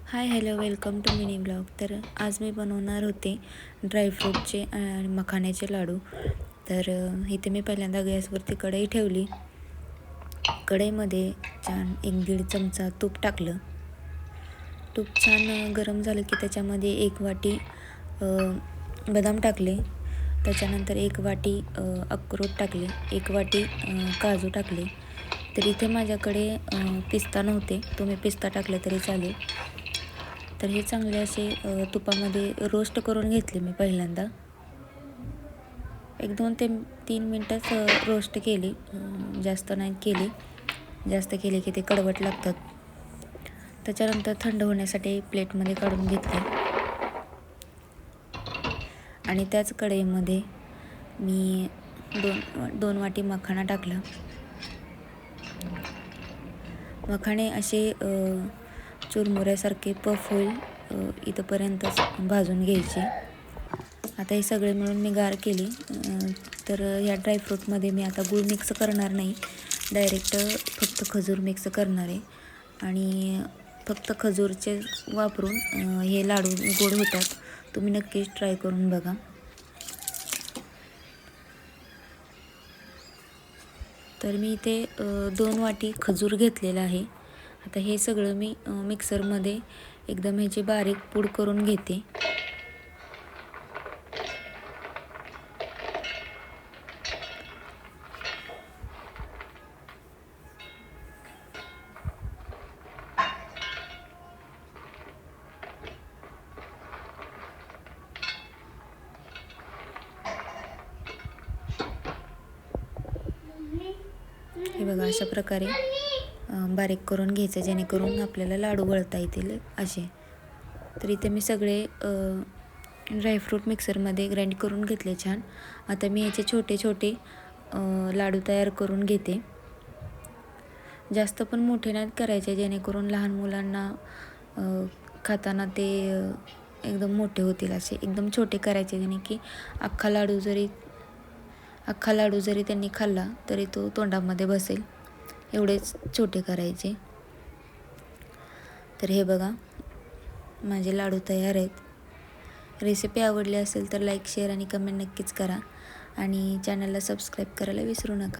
High hello welcome to mini blog. तर आज मी बनवणार होते ड्रायफ्रूटचे आणि मखाण्याचे लाडू. तर इथे मी पहिल्यांदा गॅसवरती कढई ठेवली. कढईमध्ये छान 1-1.5 चमचा तूप टाकलं. तूप छान गरम झालं की त्याच्यामध्ये 1 वाटी बदाम टाकले. त्याच्यानंतर 1 वाटी अक्रोड टाकले, 1 वाटी काजू टाकले. तर इथे माझ्याकडे पिस्ता नव्हते, तुम्ही पिस्ता टाकले तरी चालेल. तर हे चांगले असे तुपामध्ये रोस्ट करून घेतले मी पहिल्यांदा. 1-2 ते 3 मिनटंच रोस्ट केली, जास्त नाही केली. जास्त केली की ते कडवट लागतात. त्याच्यानंतर थंड होण्यासाठी प्लेटमध्ये काढून घेतले आणि त्याच कढईमध्ये मी 2 वाटी मखाणा टाकला. मखाणे असे चुरमुऱ्यासारखे पफ होईल इथंपर्यंतच भाजून घ्यायचे. आता हे सगळे मिळून मी गार केली. तर या ड्रायफ्रूटमध्ये मी आता गूळ मिक्स करणार नाही, डायरेक्ट फक्त खजूर मिक्स करणार आहे. आणि फक्त खजूरचे वापरून हे लाडू गोड होतात. तुम्ही नक्कीच ट्राय करून बघा. तर मी इथे 2 वाटी खजूर घेतलेला आहे. आता हे सगळं मी मिक्सरमध्ये एकदम ह्याची बारीक पूड करून घेते. हे बघा, अशा प्रकारे बारीक करून घ्यायचं जेणेकरून आपल्याला लाडू वळता येतील असे. तर इथे मी सगळे ड्रायफ्रूट मिक्सरमध्ये ग्राइंड करून घेतले छान. आता मी याचे छोटे छोटे लाडू तयार करून घेते. जास्त पण मोठे नाहीत करायचे जेणेकरून लहान मुलांना खाताना ते एकदम मोठे होतील. असे एकदम छोटे करायचे जेणे की अख्खा लाडू जरी त्यांनी खाल्ला तरी तो तोंडामध्ये बसेल, एवढेच छोटे करायचे. तर हे बघा, माझे लाडू तयार आहेत. रेसिपी आवडली असेल तर लाईक, शेअर आणि कमेंट नक्कीच करा आणि चॅनलला सबस्क्राईब करायला विसरू नका.